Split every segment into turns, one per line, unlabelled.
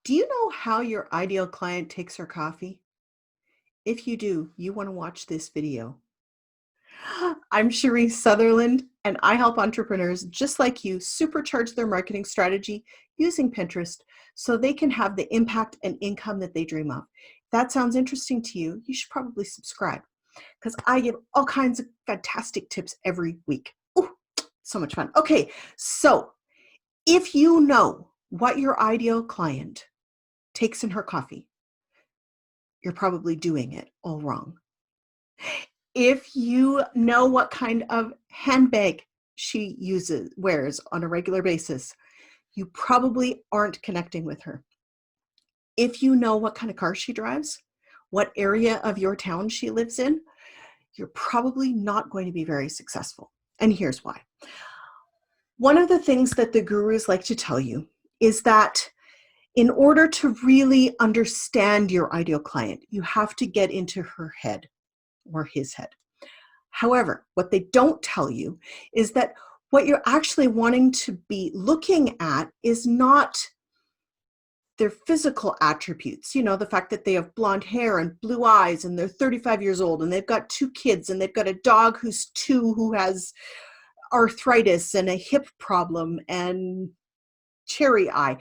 Do you know how your ideal client takes her coffee? If you do, you want to watch this video. I'm Cherie Sutherland, and I help entrepreneurs just like you supercharge their marketing strategy using Pinterest so they can have the impact and income that they dream of. If that sounds interesting to you, you should probably subscribe because I give all kinds of fantastic tips every week. Ooh, so much fun. Okay, so if you know what your ideal client takes in her coffee, you're probably doing it all wrong. If you know what kind of handbag she wears on a regular basis, you probably aren't connecting with her. If you know what kind of car she drives, what area of your town she lives in, you're probably not going to be very successful. And here's why. One of the things that the gurus like to tell you is that in order to really understand your ideal client, you have to get into her head or his head. However, what they don't tell you is that what you're actually wanting to be looking at is not their physical attributes. You know, the fact that they have blonde hair and blue eyes and they're 35 years old and they've got 2 kids and they've got a dog who's 2 who has arthritis and a hip problem and cherry eye.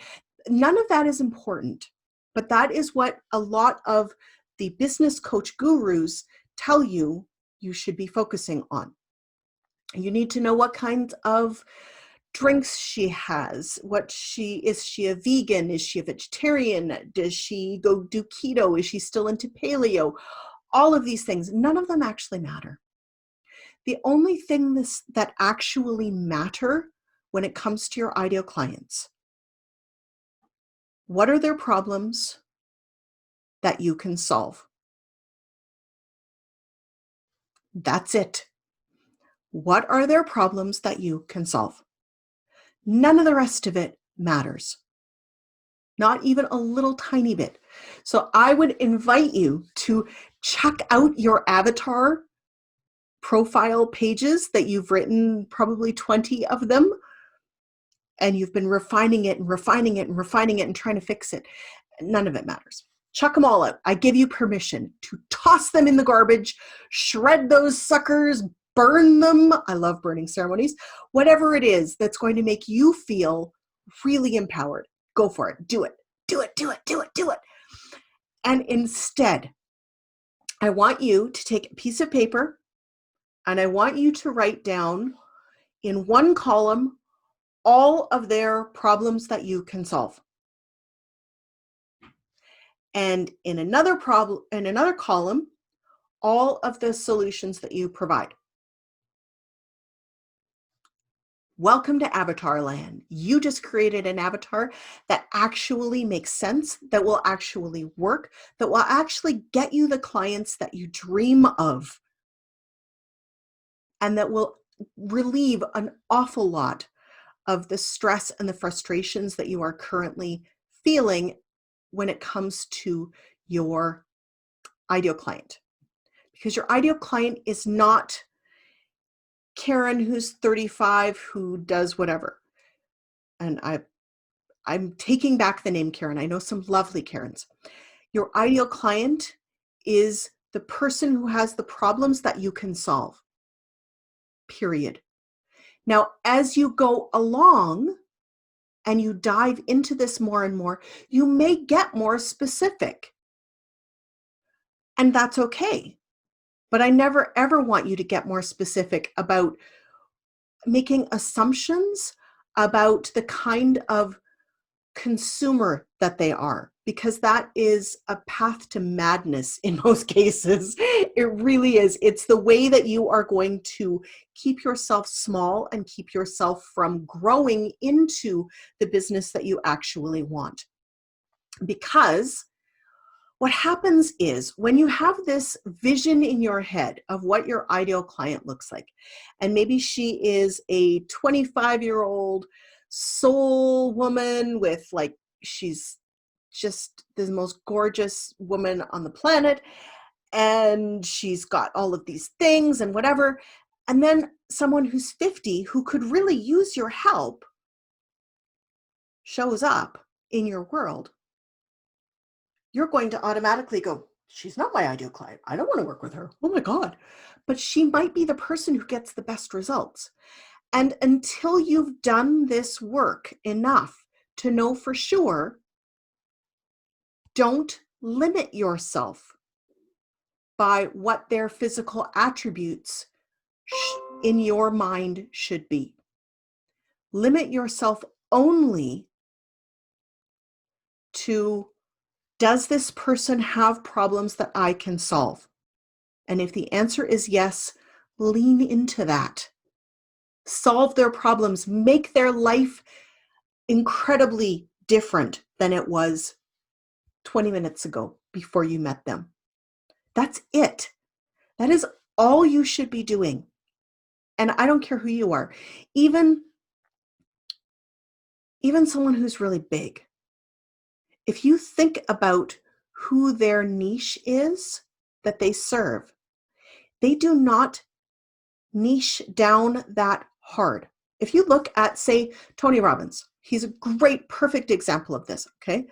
None of that is important, but that is what a lot of the business coach gurus tell you you should be focusing on. You need to know what kinds of drinks she has. Is she a vegan? Is she a vegetarian? Does she go do keto? Is she still into paleo? All of these things, none of them actually matter. The only thing that actually matter when it comes to your ideal clients, what are their problems that you can solve? That's it. What are their problems that you can solve? None of the rest of it matters. Not even a little tiny bit. So I would invite you to check out your avatar profile pages that you've written, probably 20 of them, and you've been refining it and refining it and refining it and trying to fix it. None of it matters. Chuck them all out. I give you permission to toss them in the garbage, shred those suckers, burn them. I love burning ceremonies. Whatever it is that's going to make you feel really empowered, go for it. Do it. Do it, do it, do it, do it. And instead, I want you to take a piece of paper and I want you to write down in one column all of their problems that you can solve. And in another column, all of the solutions that you provide. Welcome to Avatar Land. You just created an avatar that actually makes sense, that will actually work, that will actually get you the clients that you dream of, and that will relieve an awful lot of the stress and the frustrations that you are currently feeling when it comes to your ideal client. Because your ideal client is not Karen who's 35 who does whatever. And I'm taking back the name Karen. I know some lovely Karens. Your ideal client is the person who has the problems that you can solve. Period. Now, as you go along and you dive into this more and more, you may get more specific. And that's okay. But I never, ever want you to get more specific about making assumptions about the kind of consumer that they are, because that is a path to madness in most cases. It really is. It's the way that you are going to keep yourself small and keep yourself from growing into the business that you actually want. Because what happens is when you have this vision in your head of what your ideal client looks like, and maybe she is a 25-year-old soul woman with she's just the most gorgeous woman on the planet, and she's got all of these things and whatever. And then someone who's 50 who could really use your help shows up in your world. you're going to automatically go, she's not my ideal client. I don't want to work with her. Oh my God. But she might be the person who gets the best results. And until you've done this work enough to know for sure, don't limit yourself by what their physical attributes in your mind should be. Limit yourself only to, does this person have problems that I can solve? And if the answer is yes, lean into that. Solve their problems, make their life incredibly different than it was 20 minutes ago before you met them. That's it. That is all you should be doing. And I don't care who you are, even someone who's really big. If you think about who their niche is that they serve, they do not niche down that hard. If you look at, say, Tony Robbins, he's a great, perfect example of this, okay?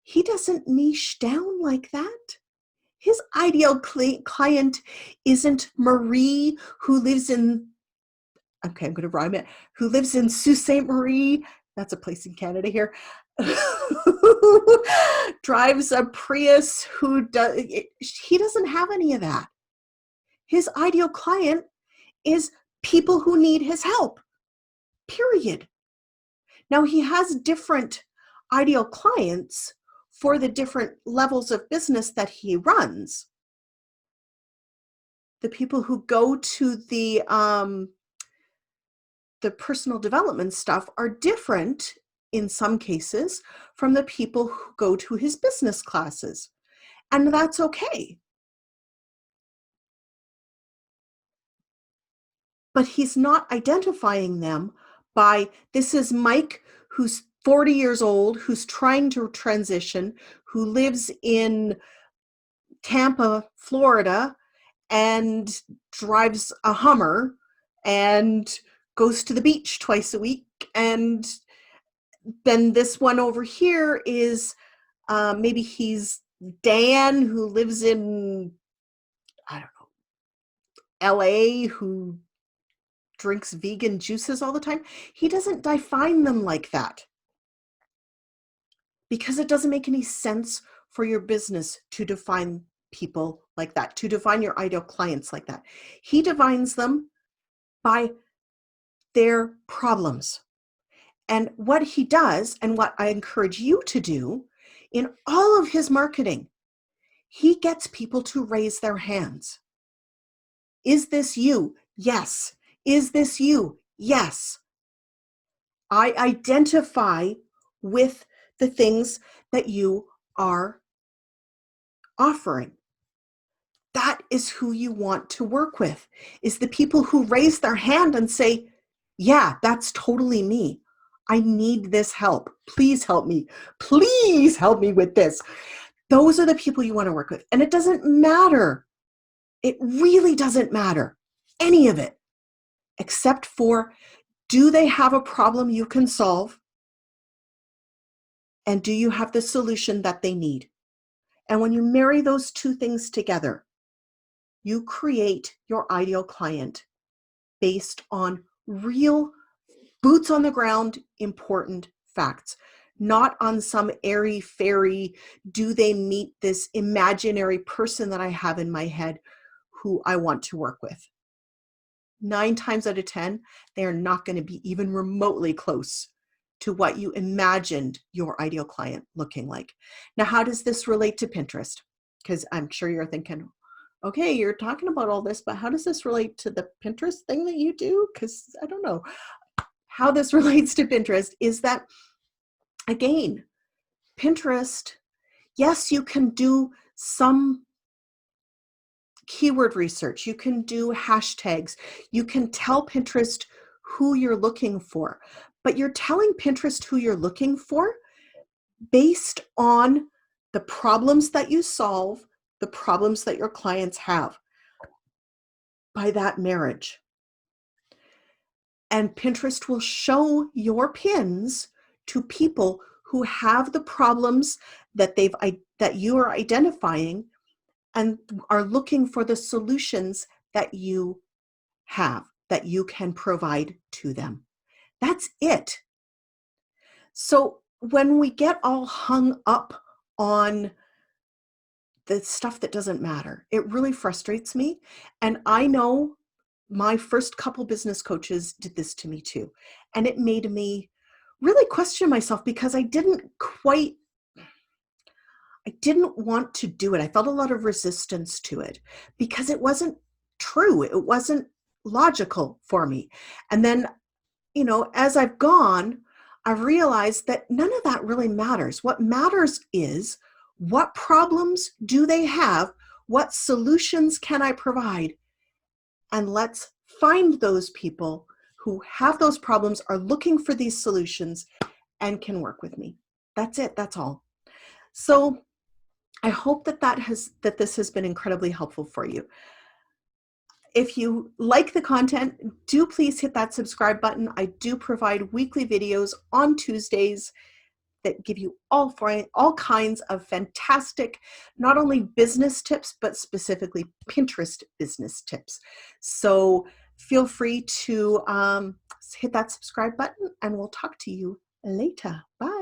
He doesn't niche down like that. His ideal client isn't Marie who lives in, okay, I'm going to rhyme it, who lives in Sault Ste. Marie, that's a place in Canada here, who drives a Prius, he doesn't have any of that. His ideal client is people who need his help, period. Now, he has different ideal clients for the different levels of business that he runs. The people who go to the personal development stuff are different in some cases from the people who go to his business classes. And that's okay. But he's not identifying them by, this is Mike, who's 40 years old, who's trying to transition, who lives in Tampa, Florida, and drives a Hummer and goes to the beach twice a week. And then this one over here is maybe he's Dan, who lives in, I don't know, LA, who drinks vegan juices all the time. He doesn't define them like that because it doesn't make any sense for your business to define people like that, to define your ideal clients like that. He defines them by their problems. And what he does, and what I encourage you to do in all of his marketing, he gets people to raise their hands. Is this you? Yes. Is this you? Yes. I identify with the things that you are offering. That is who you want to work with, is the people who raise their hand and say, yeah, that's totally me. I need this help. Please help me. Please help me with this. Those are the people you want to work with. And it doesn't matter. It really doesn't matter, any of it, except for, do they have a problem you can solve? And do you have the solution that they need? And when you marry those two things together, you create your ideal client based on real, boots on the ground, important facts, not on some airy-fairy, do they meet this imaginary person that I have in my head who I want to work with. 9 times out of 10, they are not going to be even remotely close to what you imagined your ideal client looking like. Now, how does this relate to Pinterest? Because I'm sure you're thinking, okay, you're talking about all this, but how does this relate to the Pinterest thing that you do? Because I don't know. How this relates to Pinterest is that, again, Pinterest, yes, you can do some keyword research, you can do hashtags, you can tell Pinterest who you're looking for, but you're telling Pinterest who you're looking for based on the problems that you solve, the problems that your clients have, by that marriage. And Pinterest will show your pins to people who have the problems that that you are identifying and are looking for the solutions that you have, that you can provide to them. That's it. So when we get all hung up on the stuff that doesn't matter, it really frustrates me. And I know my first couple business coaches did this to me too. And it made me really question myself because I didn't want to do it. I felt a lot of resistance to it because it wasn't true. It wasn't logical for me. And then, as I've gone, I've realized that none of that really matters. What matters is, what problems do they have? What solutions can I provide? And let's find those people who have those problems, are looking for these solutions, and can work with me. That's it. That's all. So I hope that this has been incredibly helpful for you. If you like the content, do please hit that subscribe button. I do provide weekly videos on Tuesdays that give you all kinds of fantastic, not only business tips, but specifically Pinterest business tips. So feel free to hit that subscribe button, and we'll talk to you later. Bye.